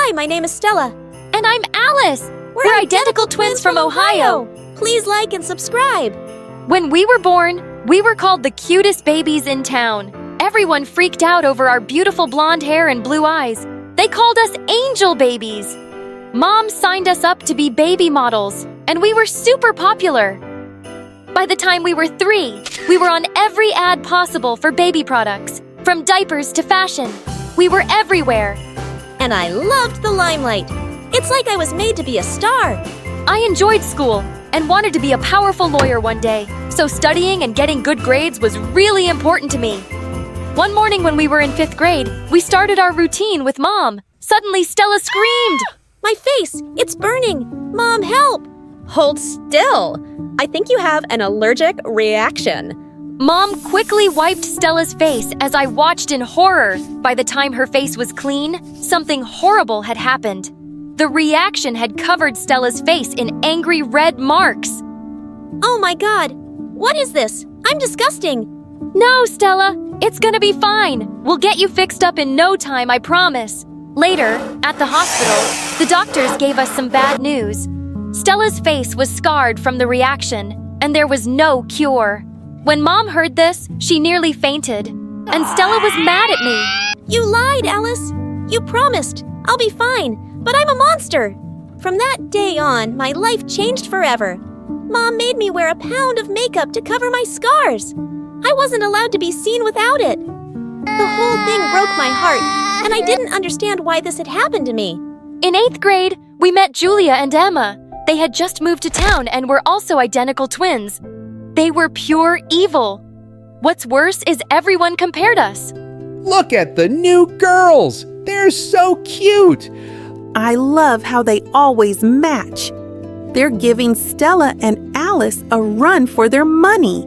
Hi, my name is Stella. And I'm Alice. We're identical twins from Ohio. Please like and subscribe. When we were born, we were called the cutest babies in town. Everyone freaked out over our beautiful blonde hair and blue eyes. They called us angel babies. Mom signed us up to be baby models, and we were super popular. By the time we were 3, we were on every ad possible for baby products, from diapers to fashion. We were everywhere. And I loved the limelight. It's like I was made to be a star. I enjoyed school and wanted to be a powerful lawyer one day, so studying and getting good grades was really important to me. One morning when we were in 5th grade, we started our routine with Mom. Suddenly, Stella screamed. My face, it's burning. Mom, help. Hold still. I think you have an allergic reaction. Mom quickly wiped Stella's face as I watched in horror. By the time her face was clean, something horrible had happened. The reaction had covered Stella's face in angry red marks. Oh my God, what is this? I'm disgusting. No, Stella, it's gonna be fine. We'll get you fixed up in no time, I promise. Later, at the hospital, the doctors gave us some bad news. Stella's face was scarred from the reaction, and there was no cure. When Mom heard this, she nearly fainted, and Stella was mad at me. You lied, Alice. You promised. I'll be fine, but I'm a monster. From that day on, my life changed forever. Mom made me wear a pound of makeup to cover my scars. I wasn't allowed to be seen without it. The whole thing broke my heart, and I didn't understand why this had happened to me. In 8th grade, we met Julia and Emma. They had just moved to town and were also identical twins. They were pure evil. What's worse is everyone compared us. Look at the new girls! They're so cute! I love how they always match. They're giving Stella and Alice a run for their money.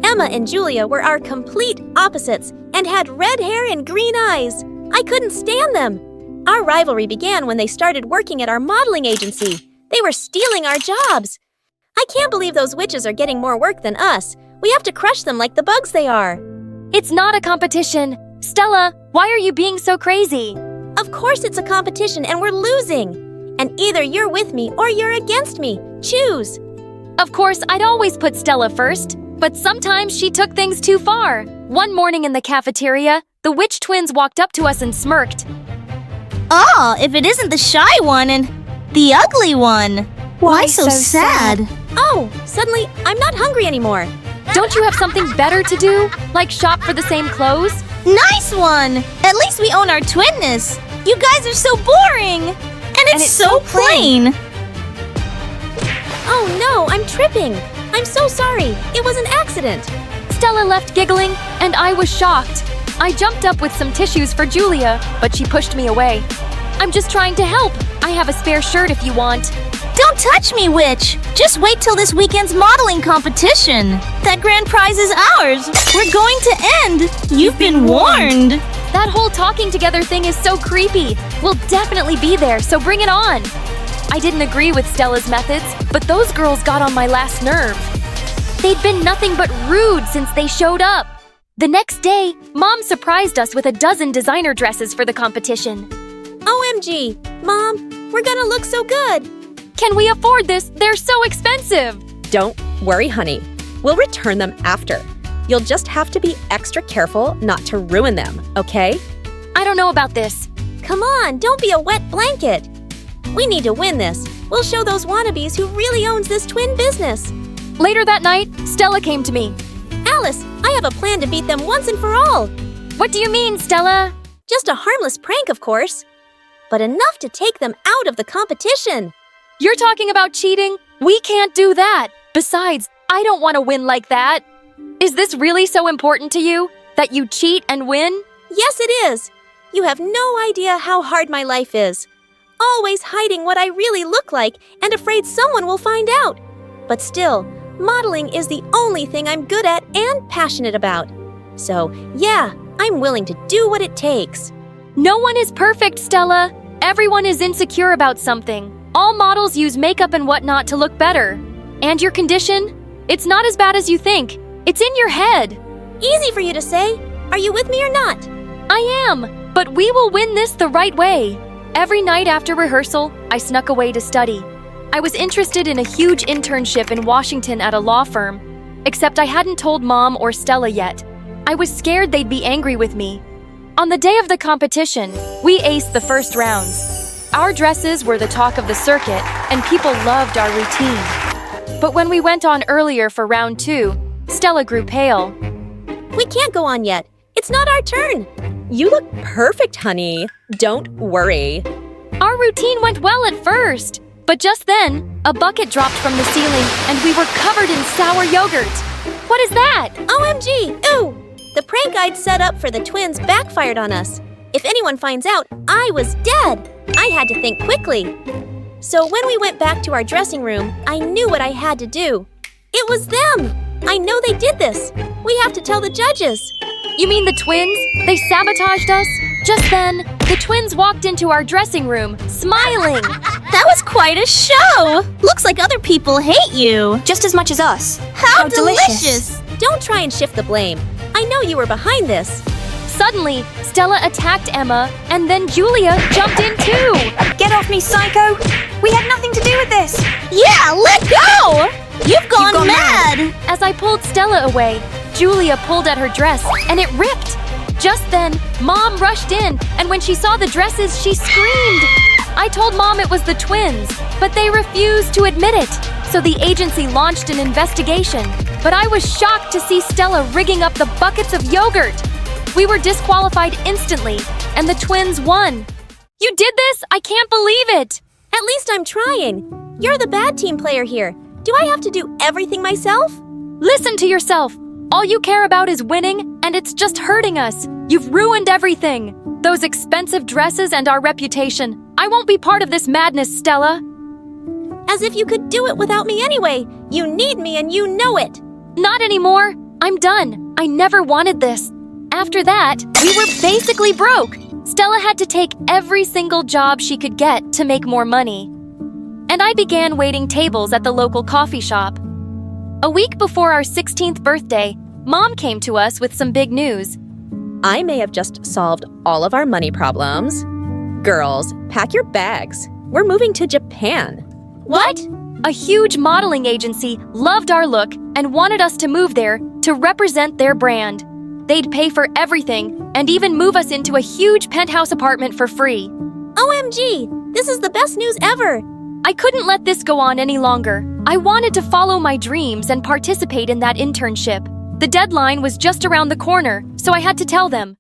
Emma and Julia were our complete opposites and had red hair and green eyes. I couldn't stand them. Our rivalry began when they started working at our modeling agency. They were stealing our jobs. I can't believe those witches are getting more work than us. We have to crush them like the bugs they are. It's not a competition. Stella, why are you being so crazy? Of course it's a competition and we're losing. And either you're with me or you're against me. Choose. Of course, I'd always put Stella first, but sometimes she took things too far. One morning in the cafeteria, the witch twins walked up to us and smirked. Oh, if it isn't the shy one and the ugly one. Why so sad? Oh, suddenly I'm not hungry anymore. Don't you have something better to do? Like shop for the same clothes? Nice one! At least we own our twinness. You guys are so boring! And it's so plain! Oh no, I'm tripping! I'm so sorry. It was an accident. Stella left giggling, and I was shocked. I jumped up with some tissues for Julia, but she pushed me away. I'm just trying to help. I have a spare shirt if you want. Don't touch me, witch! Just wait till this weekend's modeling competition. That grand prize is ours. We're going to end. You've been warned. That whole talking together thing is so creepy. We'll definitely be there, so bring it on. I didn't agree with Stella's methods, but those girls got on my last nerve. They'd been nothing but rude since they showed up. The next day, Mom surprised us with a dozen designer dresses for the competition. OMG, Mom, we're gonna look so good. Can we afford this? They're so expensive. Don't worry, honey. We'll return them after. You'll just have to be extra careful not to ruin them, okay? I don't know about this. Come on, don't be a wet blanket. We need to win this. We'll show those wannabes who really owns this twin business. Later that night, Stella came to me. Alice, I have a plan to beat them once and for all. What do you mean, Stella? Just a harmless prank, of course. But enough to take them out of the competition. You're talking about cheating? We can't do that. Besides, I don't want to win like that. Is this really so important to you? That you cheat and win? Yes, it is. You have no idea how hard my life is. Always hiding what I really look like and afraid someone will find out. But still, modeling is the only thing I'm good at and passionate about. So, yeah, I'm willing to do what it takes. No one is perfect, Stella. Everyone is insecure about something. All models use makeup and whatnot to look better. And your condition? It's not as bad as you think. It's in your head. Easy for you to say. Are you with me or not? I am, but we will win this the right way. Every night after rehearsal, I snuck away to study. I was interested in a huge internship in Washington at a law firm, except I hadn't told Mom or Stella yet. I was scared they'd be angry with me. On the day of the competition, we aced the first rounds. Our dresses were the talk of the circuit, and people loved our routine. But when we went on earlier for round 2, Stella grew pale. We can't go on yet. It's not our turn. You look perfect, honey. Don't worry. Our routine went well at first, but just then, a bucket dropped from the ceiling and we were covered in sour yogurt. What is that? OMG! Ooh! The prank I'd set up for the twins backfired on us. If anyone finds out, I was dead. I had to think quickly. So when we went back to our dressing room, I knew what I had to do. It was them! I know they did this. We have to tell the judges. You mean the twins? They sabotaged us? Just then, the twins walked into our dressing room, smiling. That was quite a show! Looks like other people hate you. Just as much as us. How delicious! Don't try and shift the blame. I know you were behind this. Suddenly, Stella attacked Emma, and then Julia jumped in too. Get off me, psycho! We had nothing to do with this! Yeah, let go! You've gone mad! As I pulled Stella away, Julia pulled at her dress, and it ripped. Just then, Mom rushed in, and when she saw the dresses, she screamed. I told Mom it was the twins, but they refused to admit it. So the agency launched an investigation. But I was shocked to see Stella rigging up the buckets of yogurt. We were disqualified instantly, and the twins won. You did this? I can't believe it. At least I'm trying. You're the bad team player here. Do I have to do everything myself? Listen to yourself. All you care about is winning, and it's just hurting us. You've ruined everything. Those expensive dresses and our reputation. I won't be part of this madness, Stella. As if you could do it without me anyway. You need me and you know it. Not anymore. I'm done. I never wanted this. After that, we were basically broke. Stella had to take every single job she could get to make more money. And I began waiting tables at the local coffee shop. A week before our 16th birthday, Mom came to us with some big news. I may have just solved all of our money problems. Girls, pack your bags. We're moving to Japan. What? A huge modeling agency loved our look and wanted us to move there to represent their brand. They'd pay for everything and even move us into a huge penthouse apartment for free. OMG! This is the best news ever! I couldn't let this go on any longer. I wanted to follow my dreams and participate in that internship. The deadline was just around the corner, so I had to tell them.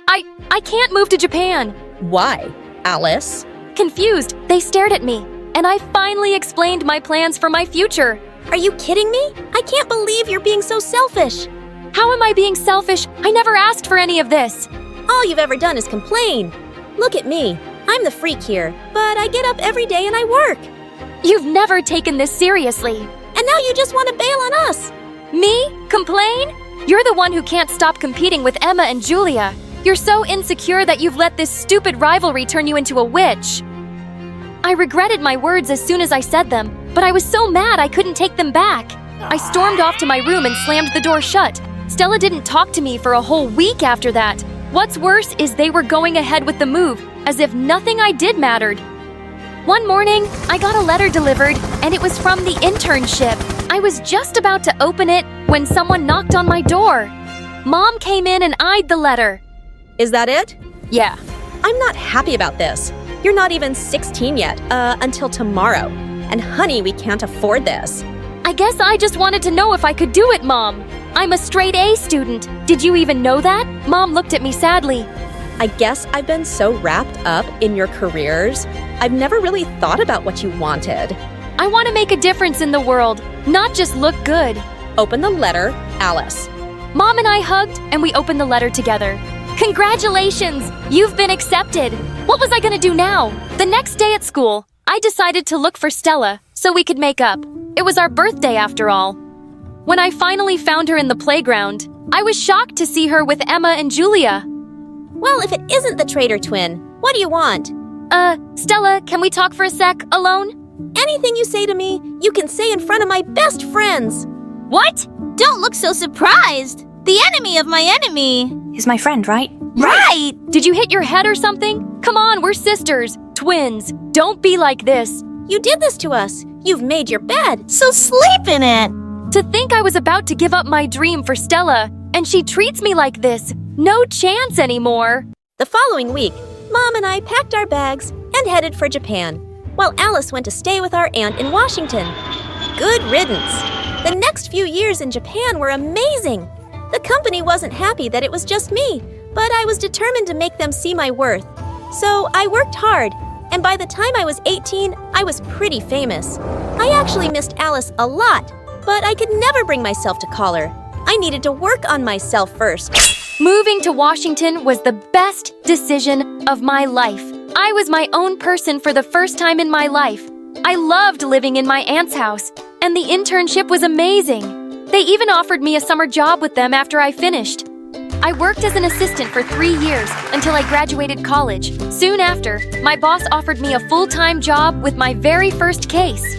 I can't move to Japan. Why, Alice? Confused, they stared at me, and I finally explained my plans for my future. Are you kidding me? I can't believe you're being so selfish. How am I being selfish? I never asked for any of this. All you've ever done is complain. Look at me. I'm the freak here, but I get up every day and I work. You've never taken this seriously. And now you just want to bail on us. Me? Complain? You're the one who can't stop competing with Emma and Julia. You're so insecure that you've let this stupid rivalry turn you into a witch. I regretted my words as soon as I said them, but I was so mad I couldn't take them back. I stormed off to my room and slammed the door shut. Stella didn't talk to me for a whole week after that. What's worse is they were going ahead with the move, as if nothing I did mattered. One morning, I got a letter delivered, and it was from the internship. I was just about to open it when someone knocked on my door. Mom came in and eyed the letter. Is that it? Yeah. I'm not happy about this. You're not even 16 yet, until tomorrow. And honey, we can't afford this. I guess I just wanted to know if I could do it, Mom. I'm a straight A student. Did you even know that? Mom looked at me sadly. I guess I've been so wrapped up in your careers, I've never really thought about what you wanted. I want to make a difference in the world, not just look good. Open the letter, Alice. Mom and I hugged, and we opened the letter together. Congratulations! You've been accepted! What was I gonna do now? The next day at school, I decided to look for Stella so we could make up. It was our birthday after all. When I finally found her in the playground, I was shocked to see her with Emma and Julia. Well, if it isn't the traitor twin, what do you want? Stella, can we talk for a sec, alone? Anything you say to me, you can say in front of my best friends. What? Don't look so surprised. The enemy of my enemy Is my friend, right? Right! Did you hit your head or something? Come on, we're sisters. Twins, don't be like this. You did this to us. You've made your bed. So sleep in it. To think I was about to give up my dream for Stella, and she treats me like this. No chance anymore. The following week, Mom and I packed our bags and headed for Japan, while Alice went to stay with our aunt in Washington. Good riddance. The next few years in Japan were amazing. The company wasn't happy that it was just me, but I was determined to make them see my worth. So I worked hard, and by the time I was 18, I was pretty famous. I actually missed Alice a lot, but I could never bring myself to call her. I needed to work on myself first. Moving to Washington was the best decision of my life. I was my own person for the first time in my life. I loved living in my aunt's house, and the internship was amazing. They even offered me a summer job with them after I finished. I worked as an assistant for 3 years until I graduated college. Soon after, my boss offered me a full-time job with my very first case.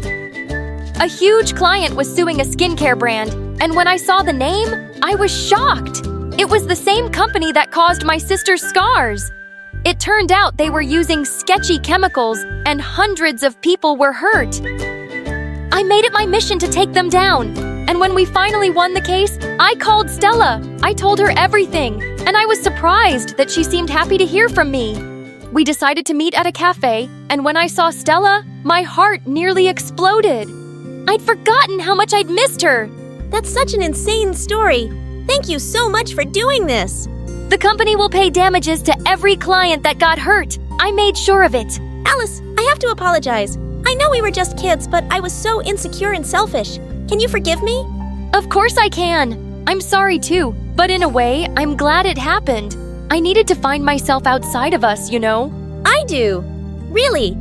A huge client was suing a skincare brand, and when I saw the name, I was shocked. It was the same company that caused my sister's scars. It turned out they were using sketchy chemicals, and hundreds of people were hurt. I made it my mission to take them down, and when we finally won the case, I called Stella. I told her everything, and I was surprised that she seemed happy to hear from me. We decided to meet at a cafe, and when I saw Stella, my heart nearly exploded. I'd forgotten how much I'd missed her. That's such an insane story. Thank you so much for doing this. The company will pay damages to every client that got hurt. I made sure of it. Alice, I have to apologize. I know we were just kids, but I was so insecure and selfish. Can you forgive me? Of course I can. I'm sorry too, but in a way, I'm glad it happened. I needed to find myself outside of us, you know? I do. Really.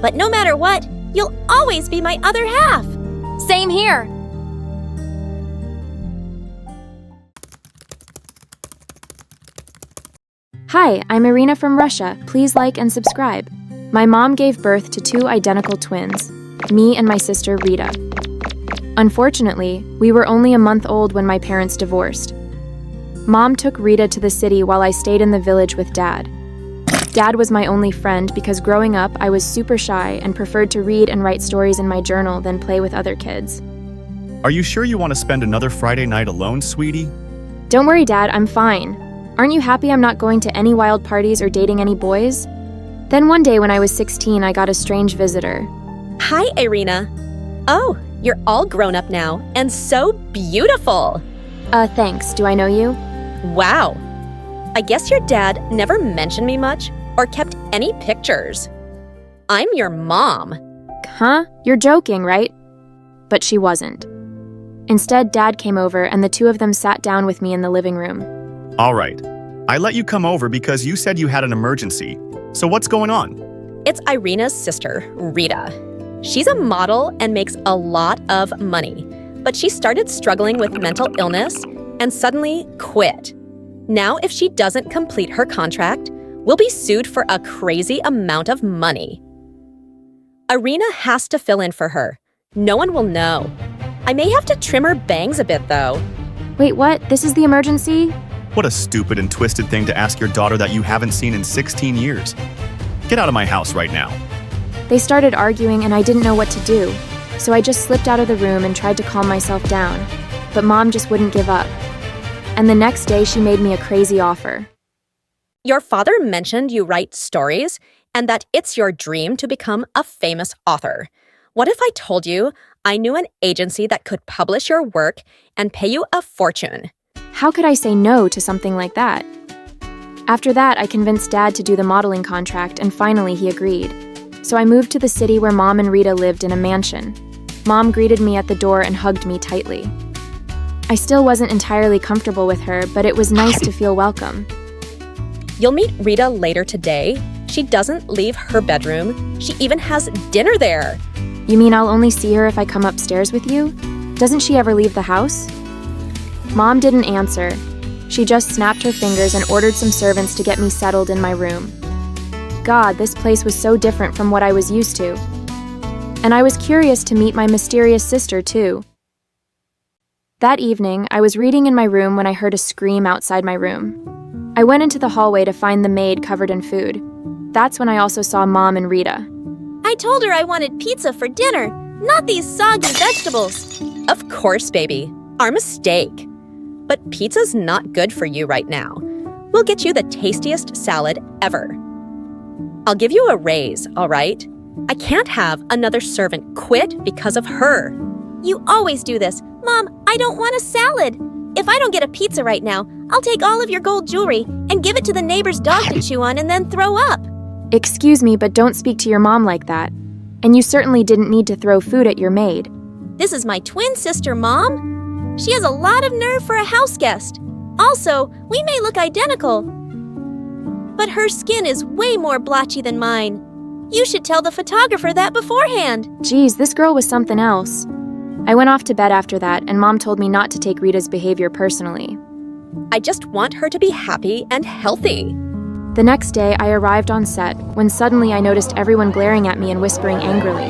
But no matter what, you'll always be my other half. Same here. Hi, I'm Irina from Russia. Please like and subscribe. My mom gave birth to 2 identical twins, me and my sister Rita. Unfortunately, we were only a month old when my parents divorced. Mom took Rita to the city while I stayed in the village with Dad. Dad was my only friend because growing up, I was super shy and preferred to read and write stories in my journal than play with other kids. Are you sure you want to spend another Friday night alone, sweetie? Don't worry, Dad, I'm fine. Aren't you happy I'm not going to any wild parties or dating any boys? Then one day when I was 16, I got a strange visitor. Hi, Irina. Oh, you're all grown up now and so beautiful. Thanks. Do I know you? Wow. I guess your dad never mentioned me much or kept any pictures. I'm your mom. Huh? You're joking, right? But she wasn't. Instead, Dad came over and the 2 of them sat down with me in the living room. All right. I let you come over because you said you had an emergency. So what's going on? It's Irina's sister, Rita. She's a model and makes a lot of money, but she started struggling with mental illness and suddenly quit. Now, if she doesn't complete her contract, we'll be sued for a crazy amount of money. Irina has to fill in for her. No one will know. I may have to trim her bangs a bit, though. Wait, what? This is the emergency? What a stupid and twisted thing to ask your daughter that you haven't seen in 16 years. Get out of my house right now. They started arguing and I didn't know what to do, so I just slipped out of the room and tried to calm myself down. But Mom just wouldn't give up. And the next day she made me a crazy offer. Your father mentioned you write stories and that it's your dream to become a famous author. What if I told you I knew an agency that could publish your work and pay you a fortune? How could I say no to something like that? After that, I convinced Dad to do the modeling contract, and finally he agreed. So I moved to the city where Mom and Rita lived in a mansion. Mom greeted me at the door and hugged me tightly. I still wasn't entirely comfortable with her, but it was nice to feel welcome. You'll meet Rita later today. She doesn't leave her bedroom. She even has dinner there. You mean I'll only see her if I come upstairs with you? Doesn't she ever leave the house? Mom didn't answer. She just snapped her fingers and ordered some servants to get me settled in my room. God, this place was so different from what I was used to. And I was curious to meet my mysterious sister, too. That evening, I was reading in my room when I heard a scream outside my room. I went into the hallway to find the maid covered in food. that's when I also saw Mom and Rita. I told her I wanted pizza for dinner, not these soggy vegetables. Of course, baby. Our mistake. But pizza's not good for you right now. We'll get you the tastiest salad ever. I'll give you a raise, all right? I can't have another servant quit because of her. You always do this. Mom, I don't want a salad. If I don't get a pizza right now, I'll take all of your gold jewelry and give it to the neighbor's dog to chew on and then throw up. Excuse me, but don't speak to your mom like that. And you certainly didn't need to throw food at your maid. This is my twin sister, Mom. She has a lot of nerve for a house guest. Also, we may look identical, but her skin is way more blotchy than mine. You should tell the photographer that beforehand. Geez, this girl was something else. I went off to bed after that, and Mom told me not to take Rita's behavior personally. I just want her to be happy and healthy. The next day, I arrived on set when suddenly I noticed everyone glaring at me and whispering angrily.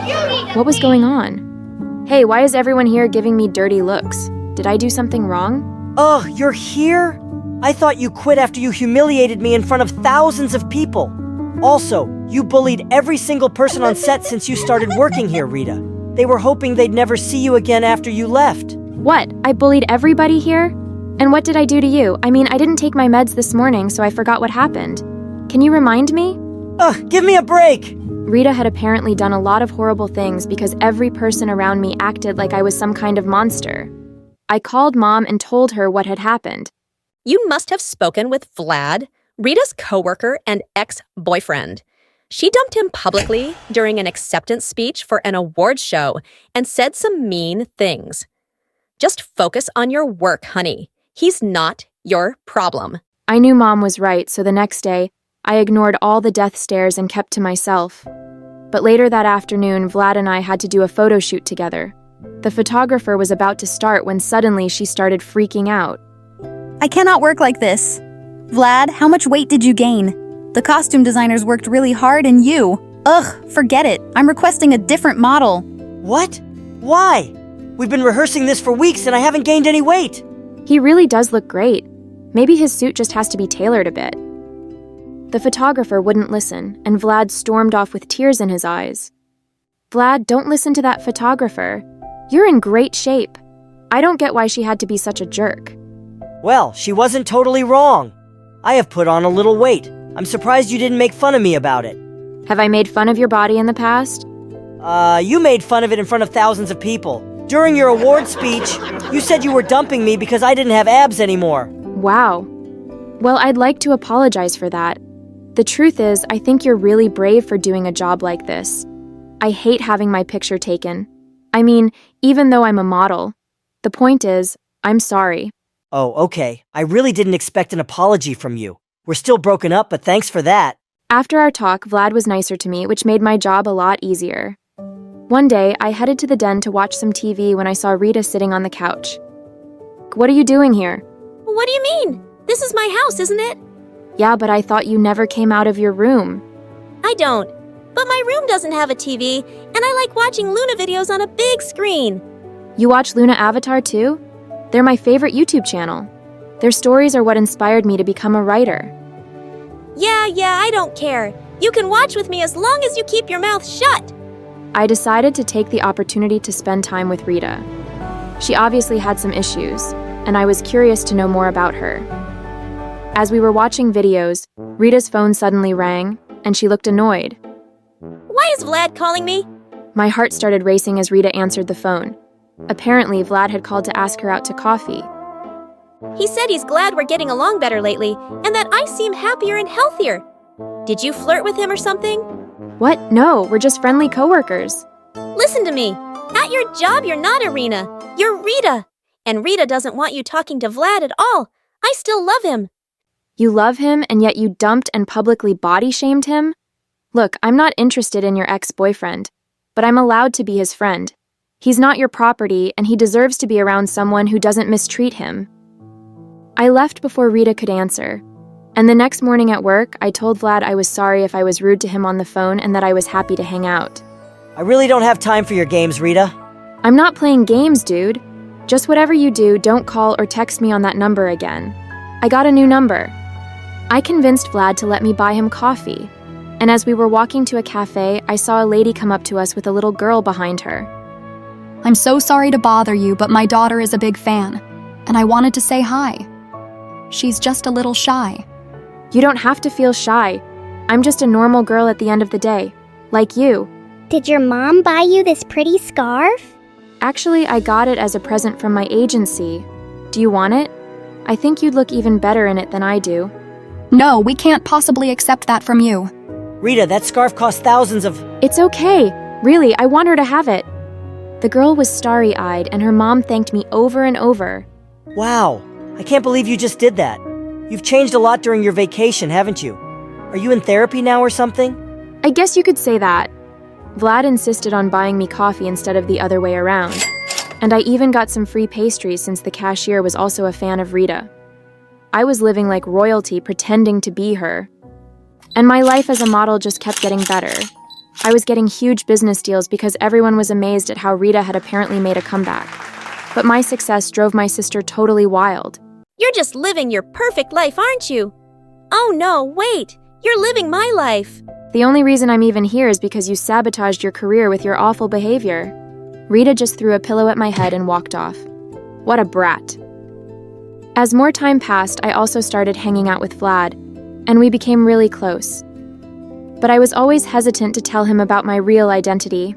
What was going on? Hey, why is everyone here giving me dirty looks? Did I do something wrong? Ugh, you're here? I thought you quit after you humiliated me in front of thousands of people. Also, you bullied every single person on set since you started working here, Rita. They were hoping they'd never see you again after you left. What? I bullied everybody here? And what did I do to you? I mean, I didn't take my meds this morning, so I forgot what happened. Can you remind me? Ugh, give me a break! Rita had apparently done a lot of horrible things because every person around me acted like I was some kind of monster. I called Mom and told her what had happened. You must have spoken with Vlad, Rita's coworker and ex-boyfriend. She dumped him publicly during an acceptance speech for an awards show and said some mean things. Just focus on your work, honey. He's not your problem. I knew Mom was right, so the next day, I ignored all the death stares and kept to myself. But later that afternoon, Vlad and I had to do a photo shoot together. The photographer was about to start when suddenly she started freaking out. I cannot work like this. Vlad, how much weight did you gain? The costume designers worked really hard and you. Ugh, forget it. I'm requesting a different model. What? Why? We've been rehearsing this for weeks and I haven't gained any weight. He really does look great. Maybe his suit just has to be tailored a bit. The photographer wouldn't listen, and Vlad stormed off with tears in his eyes. Vlad, don't listen to that photographer. You're in great shape. I don't get why she had to be such a jerk. Well, she wasn't totally wrong. I have put on a little weight. I'm surprised you didn't make fun of me about it. Have I made fun of your body in the past? You made fun of it in front of thousands of people. During your award speech, you said you were dumping me because I didn't have abs anymore. Wow. Well, I'd like to apologize for that. The truth is, I think you're really brave for doing a job like this. I hate having my picture taken. I mean, even though I'm a model. The point is, I'm sorry. Oh, okay. I really didn't expect an apology from you. We're still broken up, but thanks for that. After our talk, Vlad was nicer to me, which made my job a lot easier. One day, I headed to the den to watch some TV when I saw Rita sitting on the couch. What are you doing here? What do you mean? This is my house, isn't it? Yeah, but I thought you never came out of your room. I don't. But my room doesn't have a TV, and I like watching Luna videos on a big screen. You watch Luna Avatar too? They're my favorite YouTube channel. Their stories are what inspired me to become a writer. Yeah, I don't care. You can watch with me as long as you keep your mouth shut. I decided to take the opportunity to spend time with Rita. She obviously had some issues, and I was curious to know more about her. As we were watching videos, Rita's phone suddenly rang, and she looked annoyed. Why is Vlad calling me? My heart started racing as Rita answered the phone. Apparently, Vlad had called to ask her out to coffee. He said he's glad we're getting along better lately, and that I seem happier and healthier. Did you flirt with him or something? What? No, we're just friendly coworkers. Listen to me. At your job, you're not Irina. You're Rita. And Rita doesn't want you talking to Vlad at all. I still love him. You love him, and yet you dumped and publicly body-shamed him? Look, I'm not interested in your ex-boyfriend, but I'm allowed to be his friend. He's not your property, and he deserves to be around someone who doesn't mistreat him. I left before Rita could answer, and the next morning at work, I told Vlad I was sorry if I was rude to him on the phone and that I was happy to hang out. I really don't have time for your games, Rita. I'm not playing games, dude. Just whatever you do, don't call or text me on that number again. I got a new number. I convinced Vlad to let me buy him coffee. And as we were walking to a cafe, I saw a lady come up to us with a little girl behind her. I'm so sorry to bother you, but my daughter is a big fan, and I wanted to say hi. She's just a little shy. You don't have to feel shy. I'm just a normal girl at the end of the day, like you. Did your mom buy you this pretty scarf? Actually, I got it as a present from my agency. Do you want it? I think you'd look even better in it than I do. No, we can't possibly accept that from you. Rita, that scarf cost thousands of... It's okay. Really, I want her to have it. The girl was starry-eyed, and her mom thanked me over and over. Wow, I can't believe you just did that. You've changed a lot during your vacation, haven't you? Are you in therapy now or something? I guess you could say that. Vlad insisted on buying me coffee instead of the other way around. And I even got some free pastries since the cashier was also a fan of Rita. I was living like royalty, pretending to be her. And my life as a model just kept getting better. I was getting huge business deals because everyone was amazed at how Rita had apparently made a comeback. But my success drove my sister totally wild. You're just living your perfect life, aren't you? Oh no, wait! You're living my life! The only reason I'm even here is because you sabotaged your career with your awful behavior. Rita just threw a pillow at my head and walked off. What a brat. As more time passed, I also started hanging out with Vlad, and we became really close. But I was always hesitant to tell him about my real identity.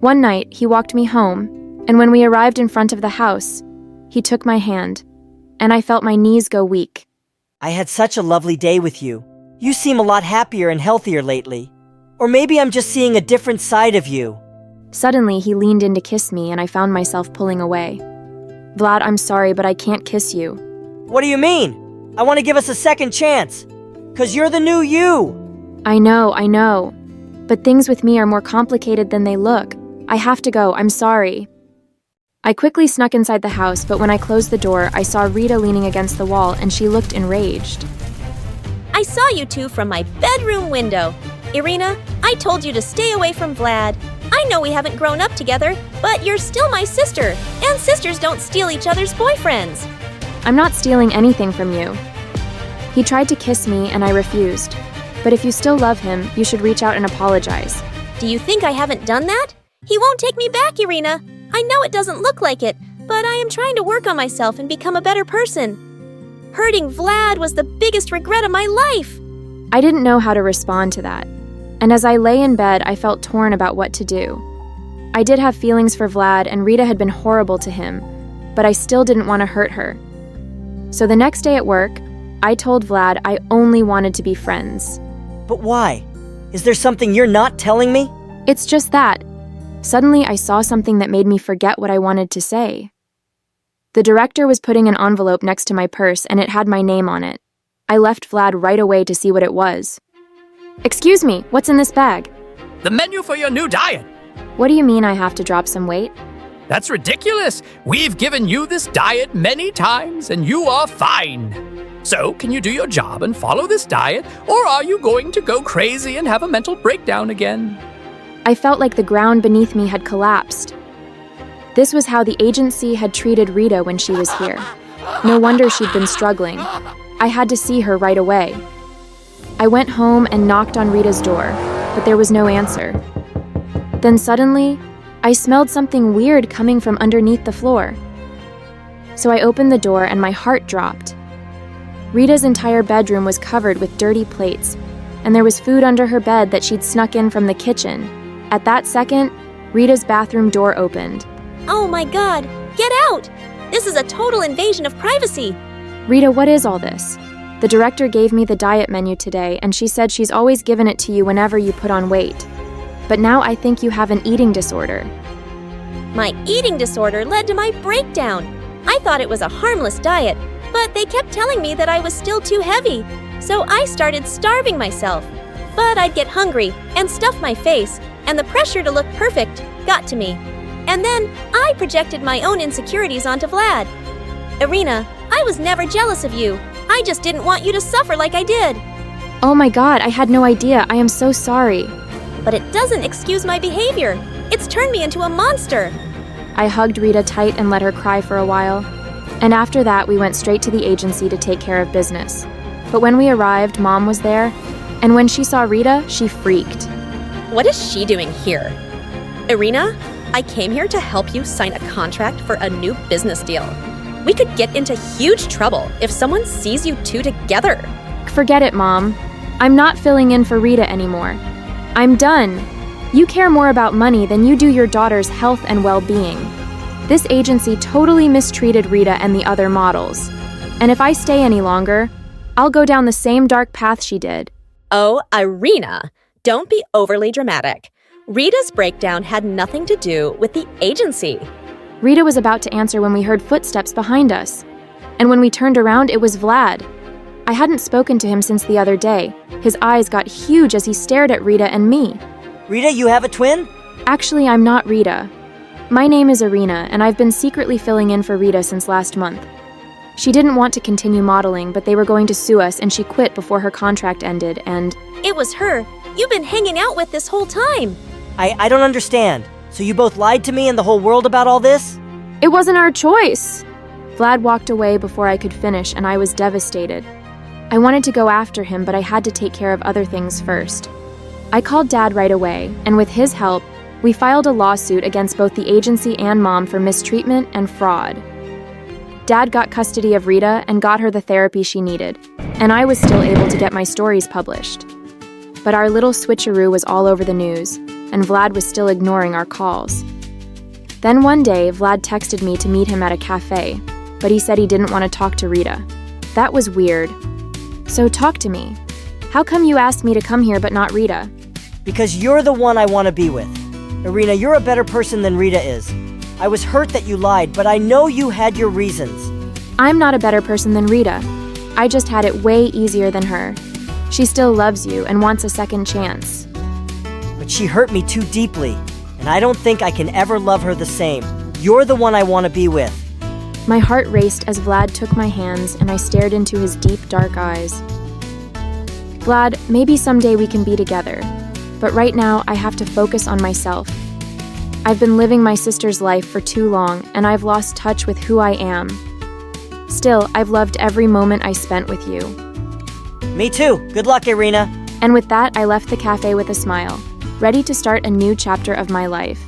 One night, he walked me home, and when we arrived in front of the house, he took my hand, and I felt my knees go weak. I had such a lovely day with you. You seem a lot happier and healthier lately. Or maybe I'm just seeing a different side of you. Suddenly, he leaned in to kiss me, and I found myself pulling away. Vlad, I'm sorry, but I can't kiss you. What do you mean? I want to give us a second chance. 'Cause you're the new you. I know. But things with me are more complicated than they look. I have to go, I'm sorry. I quickly snuck inside the house, but when I closed the door, I saw Rita leaning against the wall, and she looked enraged. I saw you two from my bedroom window. Irina, I told you to stay away from Vlad. I know we haven't grown up together, but you're still my sister, and sisters don't steal each other's boyfriends. I'm not stealing anything from you. He tried to kiss me, and I refused. But if you still love him, you should reach out and apologize. Do you think I haven't done that? He won't take me back, Irina. I know it doesn't look like it, but I am trying to work on myself and become a better person. Hurting Vlad was the biggest regret of my life. I didn't know how to respond to that. And as I lay in bed, I felt torn about what to do. I did have feelings for Vlad, and Rita had been horrible to him, but I still didn't want to hurt her. So the next day at work, I told Vlad I only wanted to be friends. But why? Is there something you're not telling me? It's just that. Suddenly, I saw something that made me forget what I wanted to say. The director was putting an envelope next to my purse, and it had my name on it. I left Vlad right away to see what it was. Excuse me, what's in this bag? The menu for your new diet. What do you mean I have to drop some weight? That's ridiculous. We've given you this diet many times, and you are fine. So, can you do your job and follow this diet, or are you going to go crazy and have a mental breakdown again? I felt like the ground beneath me had collapsed. This was how the agency had treated Rita when she was here. No wonder she'd been struggling. I had to see her right away. I went home and knocked on Rita's door, but there was no answer. Then suddenly, I smelled something weird coming from underneath the floor. So I opened the door and my heart dropped. Rita's entire bedroom was covered with dirty plates, and there was food under her bed that she'd snuck in from the kitchen. At that second, Rita's bathroom door opened. Oh my God, get out! This is a total invasion of privacy. Rita, what is all this? The director gave me the diet menu today, and she said she's always given it to you whenever you put on weight. But now I think you have an eating disorder. My eating disorder led to my breakdown. I thought it was a harmless diet, but they kept telling me that I was still too heavy. So I started starving myself. But I'd get hungry and stuff my face, and the pressure to look perfect got to me. And then I projected my own insecurities onto Vlad. Irina, I was never jealous of you. I just didn't want you to suffer like I did. Oh my God, I had no idea. I am so sorry. But it doesn't excuse my behavior. It's turned me into a monster. I hugged Rita tight and let her cry for a while. And after that, we went straight to the agency to take care of business. But when we arrived, Mom was there, And when she saw Rita, she freaked. What is she doing here? Irina, I came here to help you sign a contract for a new business deal. We could get into huge trouble if someone sees you two together. Forget it, Mom. I'm not filling in for Rita anymore. I'm done. You care more about money than you do your daughter's health and well-being. This agency totally mistreated Rita and the other models. And if I stay any longer, I'll go down the same dark path she did. Oh, Irina, don't be overly dramatic. Rita's breakdown had nothing to do with the agency. Rita was about to answer when we heard footsteps behind us. And when we turned around, it was Vlad. I hadn't spoken to him since the other day. His eyes got huge as he stared at Rita and me. Rita, you have a twin? Actually, I'm not Rita. My name is Irina, and I've been secretly filling in for Rita since last month. She didn't want to continue modeling, but they were going to sue us, and she quit before her contract ended, and... It was her you've been hanging out with this whole time. I don't understand. So you both lied to me and the whole world about all this? It wasn't our choice! Vlad walked away before I could finish, and I was devastated. I wanted to go after him, but I had to take care of other things first. I called Dad right away, and with his help, we filed a lawsuit against both the agency and Mom for mistreatment and fraud. Dad got custody of Rita and got her the therapy she needed, and I was still able to get my stories published. But our little switcheroo was all over the news, and Vlad was still ignoring our calls. Then one day, Vlad texted me to meet him at a cafe, but he said he didn't want to talk to Rita. That was weird. So talk to me. How come you asked me to come here but not Rita? Because you're the one I want to be with. Irina, you're a better person than Rita is. I was hurt that you lied, but I know you had your reasons. I'm not a better person than Rita. I just had it way easier than her. She still loves you and wants a second chance. But she hurt me too deeply, and I don't think I can ever love her the same. You're the one I want to be with. My heart raced as Vlad took my hands and I stared into his deep, dark eyes. Vlad, maybe someday we can be together, but right now I have to focus on myself. I've been living my sister's life for too long, and I've lost touch with who I am. Still, I've loved every moment I spent with you. Me too. Good luck, Irina. And with that, I left the cafe with a smile, ready to start a new chapter of my life.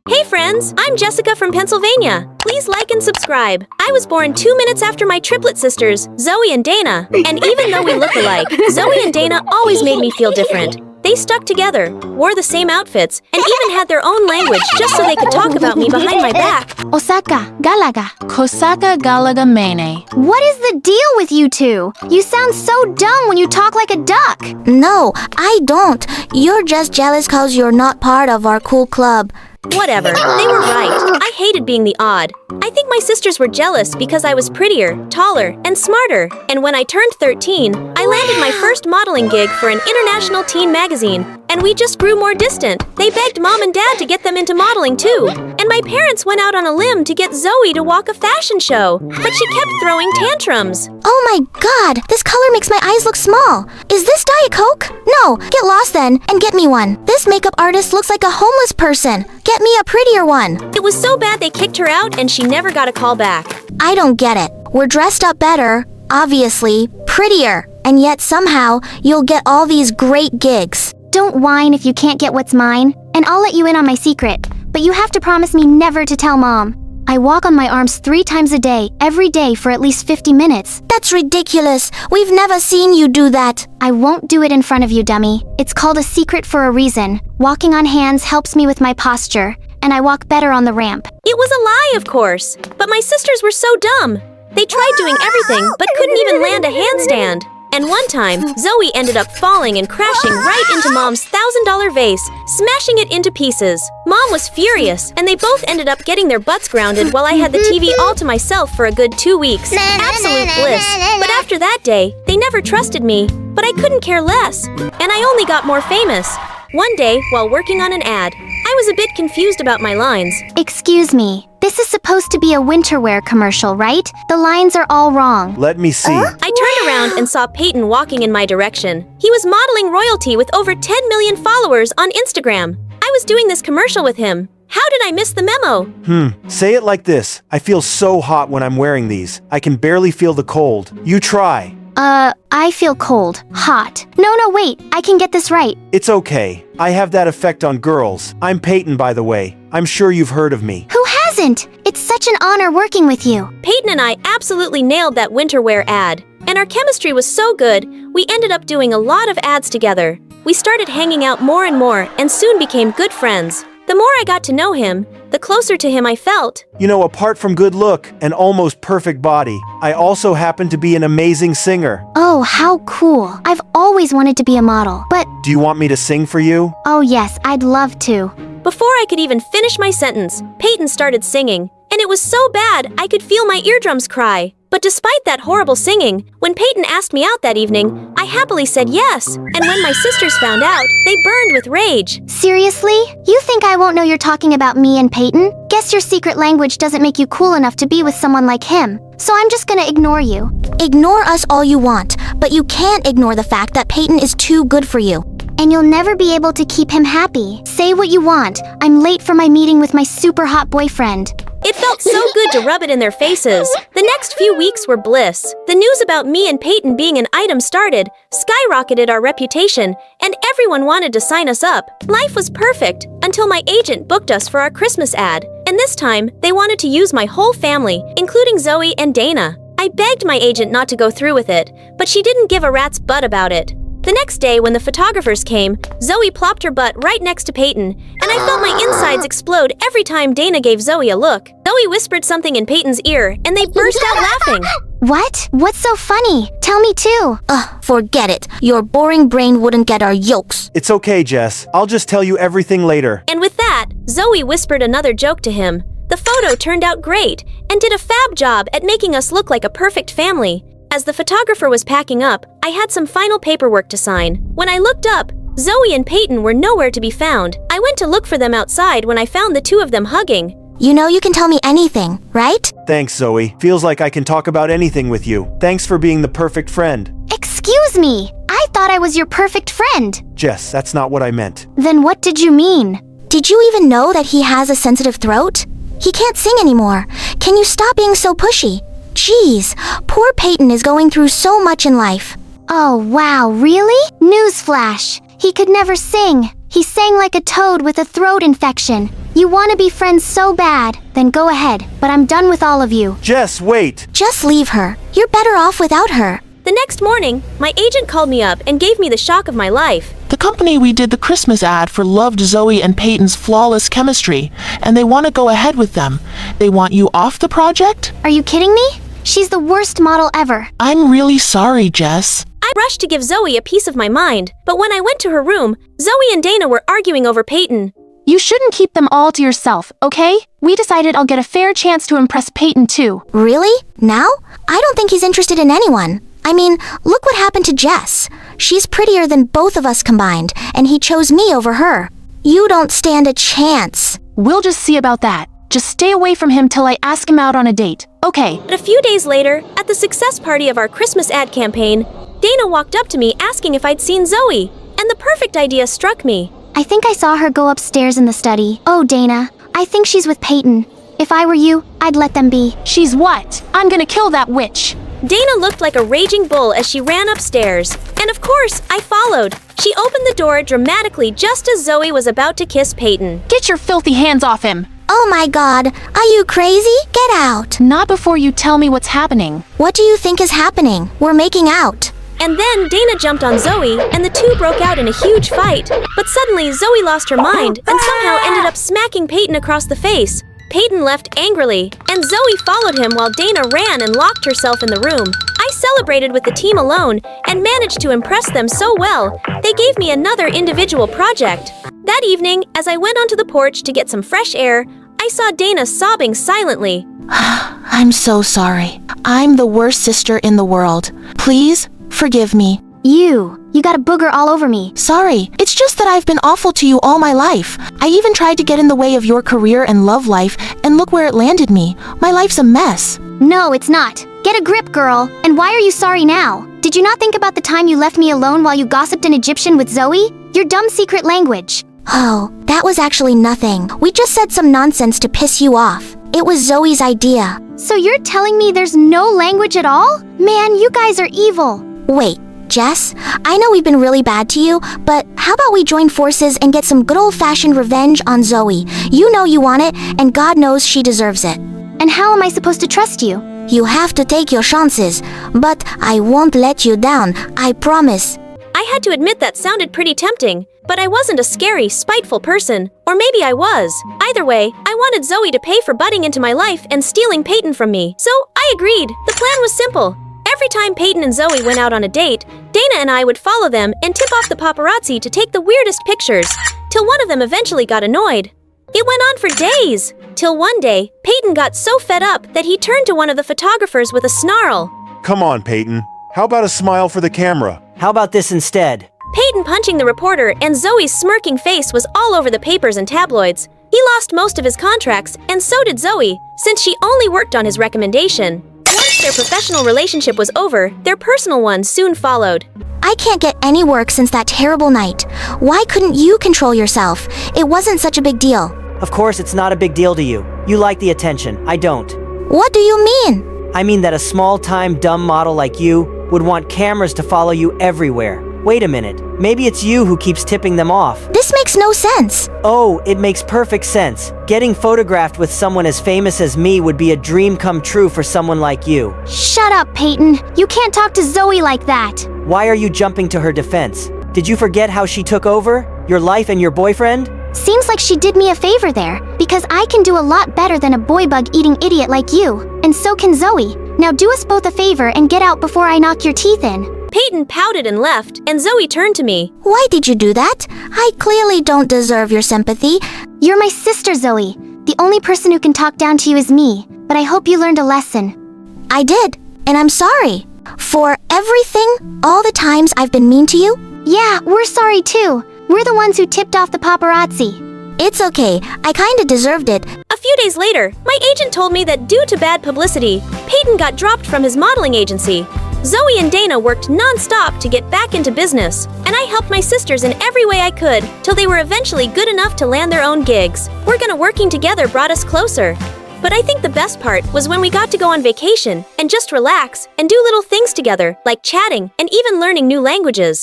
Hey friends, I'm Jessica from Pennsylvania. Please like and subscribe. I was born 2 minutes after my triplet sisters, Zoe and Dana. And even though we look alike, Zoe and Dana always made me feel different. They stuck together, wore the same outfits, and even had their own language just so they could talk about me behind my back. Osaka, Galaga, Kosaka, Galaga, Mene. What is the deal with you two? You sound so dumb when you talk like a duck. No, I don't. You're just jealous cause you're not part of our cool club. Whatever, they were right. I hated being the odd. I think my sisters were jealous because I was prettier, taller, and smarter. And when I turned 13, I landed my first modeling gig for an international teen magazine. And we just grew more distant. They begged Mom and Dad to get them into modeling too. And my parents went out on a limb to get Zoe to walk a fashion show. But she kept throwing tantrums. Oh my god, this color makes my eyes look small. Is this Diet Coke? No, get lost then and get me one. This makeup artist looks like a homeless person. Get me a prettier one. It was so bad they kicked her out and she never got a call back. I don't get it. We're dressed up better, obviously, prettier, and yet somehow you'll get all these great gigs. Don't whine if you can't get what's mine, and I'll let you in on my secret. But you have to promise me never to tell Mom. I walk on my arms 3 times a day, every day for at least 50 minutes. That's ridiculous. We've never seen you do that. I won't do it in front of you, dummy. It's called a secret for a reason. Walking on hands helps me with my posture, and I walk better on the ramp. It was a lie, of course. But my sisters were so dumb. They tried doing everything, but couldn't even land a handstand. And one time, Zoe ended up falling and crashing right into Mom's $1,000 vase, smashing it into pieces. Mom was furious, and they both ended up getting their butts grounded while I had the TV all to myself for a good 2 weeks. Absolute bliss. But after that day, they never trusted me. But I couldn't care less, and I only got more famous. One day, while working on an ad, I was a bit confused about my lines. Excuse me, this is supposed to be a winterwear commercial, right? The lines are all wrong. Let me see. I turned around and saw Peyton walking in my direction. He was modeling royalty with over 10 million followers on Instagram. I was doing this commercial with him. How did I miss the memo? Say it like this. I feel so hot when I'm wearing these. I can barely feel the cold. You try. I feel cold. Hot. No, wait. I can get this right. It's okay. I have that effect on girls. I'm Peyton, by the way. I'm sure you've heard of me. Who hasn't? It's such an honor working with you. Peyton and I absolutely nailed that winter wear ad. And our chemistry was so good, we ended up doing a lot of ads together. We started hanging out more and more and soon became good friends. The more I got to know him, the closer to him I felt. You know, apart from good look and almost perfect body, I also happen to be an amazing singer. Oh, how cool. I've always wanted to be a model, but... Do you want me to sing for you? Oh yes, I'd love to. Before I could even finish my sentence, Peyton started singing. And it was so bad, I could feel my eardrums cry. But despite that horrible singing, when Peyton asked me out that evening, I happily said yes. And when my sisters found out, they burned with rage. Seriously? You think I won't know you're talking about me and Peyton? Guess your secret language doesn't make you cool enough to be with someone like him. So I'm just gonna ignore you. Ignore us all you want, but you can't ignore the fact that Peyton is too good for you. And you'll never be able to keep him happy. Say what you want. I'm late for my meeting with my super hot boyfriend. It felt so good to rub it in their faces. The next few weeks were bliss. The news about me and Peyton being an item started, skyrocketed our reputation, and everyone wanted to sign us up. Life was perfect until my agent booked us for our Christmas ad. And this time, they wanted to use my whole family, including Zoe and Dana. I begged my agent not to go through with it, but she didn't give a rat's butt about it. The next day, when the photographers came, Zoe plopped her butt right next to Peyton, and I felt my insides explode every time Dana gave Zoe a look. Zoe whispered something in Peyton's ear, and they burst out laughing. What? What's so funny? Tell me too. Forget it. Your boring brain wouldn't get our yolks. It's okay, Jess. I'll just tell you everything later. And with that, Zoe whispered another joke to him. The photo turned out great, and did a fab job at making us look like a perfect family. As the photographer was packing up, I had some final paperwork to sign. When I looked up, Zoe and Peyton were nowhere to be found. I went to look for them outside when I found the two of them hugging. You know you can tell me anything, right? Thanks, Zoe. Feels like I can talk about anything with you. Thanks for being the perfect friend. Excuse me. I thought I was your perfect friend. Jess, that's not what I meant. Then what did you mean? Did you even know that he has a sensitive throat? He can't sing anymore. Can you stop being so pushy? Jeez, poor Peyton is going through so much in life. Oh, wow, really? Newsflash. He could never sing. He sang like a toad with a throat infection. You want to be friends so bad, then go ahead, but I'm done with all of you. Jess, wait! Just leave her. You're better off without her. The next morning, my agent called me up and gave me the shock of my life. The company we did the Christmas ad for loved Zoe and Peyton's flawless chemistry, and they want to go ahead with them. They want you off the project? Are you kidding me? She's the worst model ever. I'm really sorry, Jess. I rushed to give Zoe a piece of my mind, but when I went to her room, Zoe and Dana were arguing over Peyton. You shouldn't keep them all to yourself, okay? We decided I'll get a fair chance to impress Peyton too. Really? Now? I don't think he's interested in anyone. I mean, look what happened to Jess. She's prettier than both of us combined, and he chose me over her. You don't stand a chance. We'll just see about that. Just stay away from him till I ask him out on a date. Okay. But a few days later, at the success party of our Christmas ad campaign, Dana walked up to me asking if I'd seen Zoe, and the perfect idea struck me. I think I saw her go upstairs in the study. Oh, Dana, I think she's with Peyton. If I were you, I'd let them be. She's what? I'm gonna kill that witch. Dana looked like a raging bull as she ran upstairs, and of course, I followed. She opened the door dramatically just as Zoe was about to kiss Peyton. Get your filthy hands off him. Oh my god, are you crazy? Get out. Not before you tell me what's happening. What do you think is happening? We're making out. And then Dana jumped on Zoe, and the two broke out in a huge fight. But suddenly, Zoe lost her mind and somehow ended up smacking Peyton across the face. Peyton left angrily, and Zoe followed him while Dana ran and locked herself in the room. I celebrated with the team alone and managed to impress them so well, they gave me another individual project. That evening, as I went onto the porch to get some fresh air, I saw Dana sobbing silently. I'm so sorry. I'm the worst sister in the world. Please, forgive me. You got a booger all over me. Sorry, it's just that I've been awful to you all my life. I even tried to get in the way of your career and love life, and look where it landed me. My life's a mess. No, it's not. Get a grip, girl. And why are you sorry now? Did you not think about the time you left me alone while you gossiped in Egyptian with Zoe? Your dumb secret language. Oh, that was actually nothing. We just said some nonsense to piss you off. It was Zoe's idea. So you're telling me there's no language at all? Man, you guys are evil. Wait, Jess, I know we've been really bad to you, but how about we join forces and get some good old-fashioned revenge on Zoe? You know you want it, and God knows she deserves it. And how am I supposed to trust you? You have to take your chances, but I won't let you down, I promise. I had to admit that sounded pretty tempting, but I wasn't a scary, spiteful person. Or maybe I was. Either way, I wanted Zoe to pay for butting into my life and stealing Peyton from me. So I agreed. The plan was simple. Every time Peyton and Zoe went out on a date, Dana and I would follow them and tip off the paparazzi to take the weirdest pictures, till one of them eventually got annoyed. It went on for days, till one day, Peyton got so fed up that he turned to one of the photographers with a snarl. Come on, Peyton. How about a smile for the camera? How about this instead? Peyton punching the reporter and Zoe's smirking face was all over the papers and tabloids. He lost most of his contracts, and so did Zoe, since she only worked on his recommendation. Once their professional relationship was over, their personal one soon followed. I can't get any work since that terrible night. Why couldn't you control yourself? It wasn't such a big deal. Of course it's not a big deal to you. You like the attention. I don't. What do you mean? I mean that a small-time dumb model like you would want cameras to follow you everywhere. Wait a minute. Maybe it's you who keeps tipping them off. This makes no sense. Oh, it makes perfect sense. Getting photographed with someone as famous as me would be a dream come true for someone like you. Shut up, Peyton. You can't talk to Zoe like that. Why are you jumping to her defense? Did you forget how she took over? Your life and your boyfriend? Seems like she did me a favor there, because I can do a lot better than a boy bug eating idiot like you. And so can Zoe. Now do us both a favor and get out before I knock your teeth in. Peyton pouted and left, and Zoe turned to me. Why did you do that? I clearly don't deserve your sympathy. You're my sister, Zoe. The only person who can talk down to you is me, but I hope you learned a lesson. I did, and I'm sorry. For everything, all the times I've been mean to you? Yeah, we're sorry too. We're the ones who tipped off the paparazzi. It's okay, I kinda deserved it. A few days later, my agent told me that due to bad publicity, Peyton got dropped from his modeling agency. Zoe and Dana worked non-stop to get back into business, and I helped my sisters in every way I could till they were eventually good enough to land their own gigs. Working together brought us closer. But I think the best part was when we got to go on vacation and just relax and do little things together, like chatting and even learning new languages.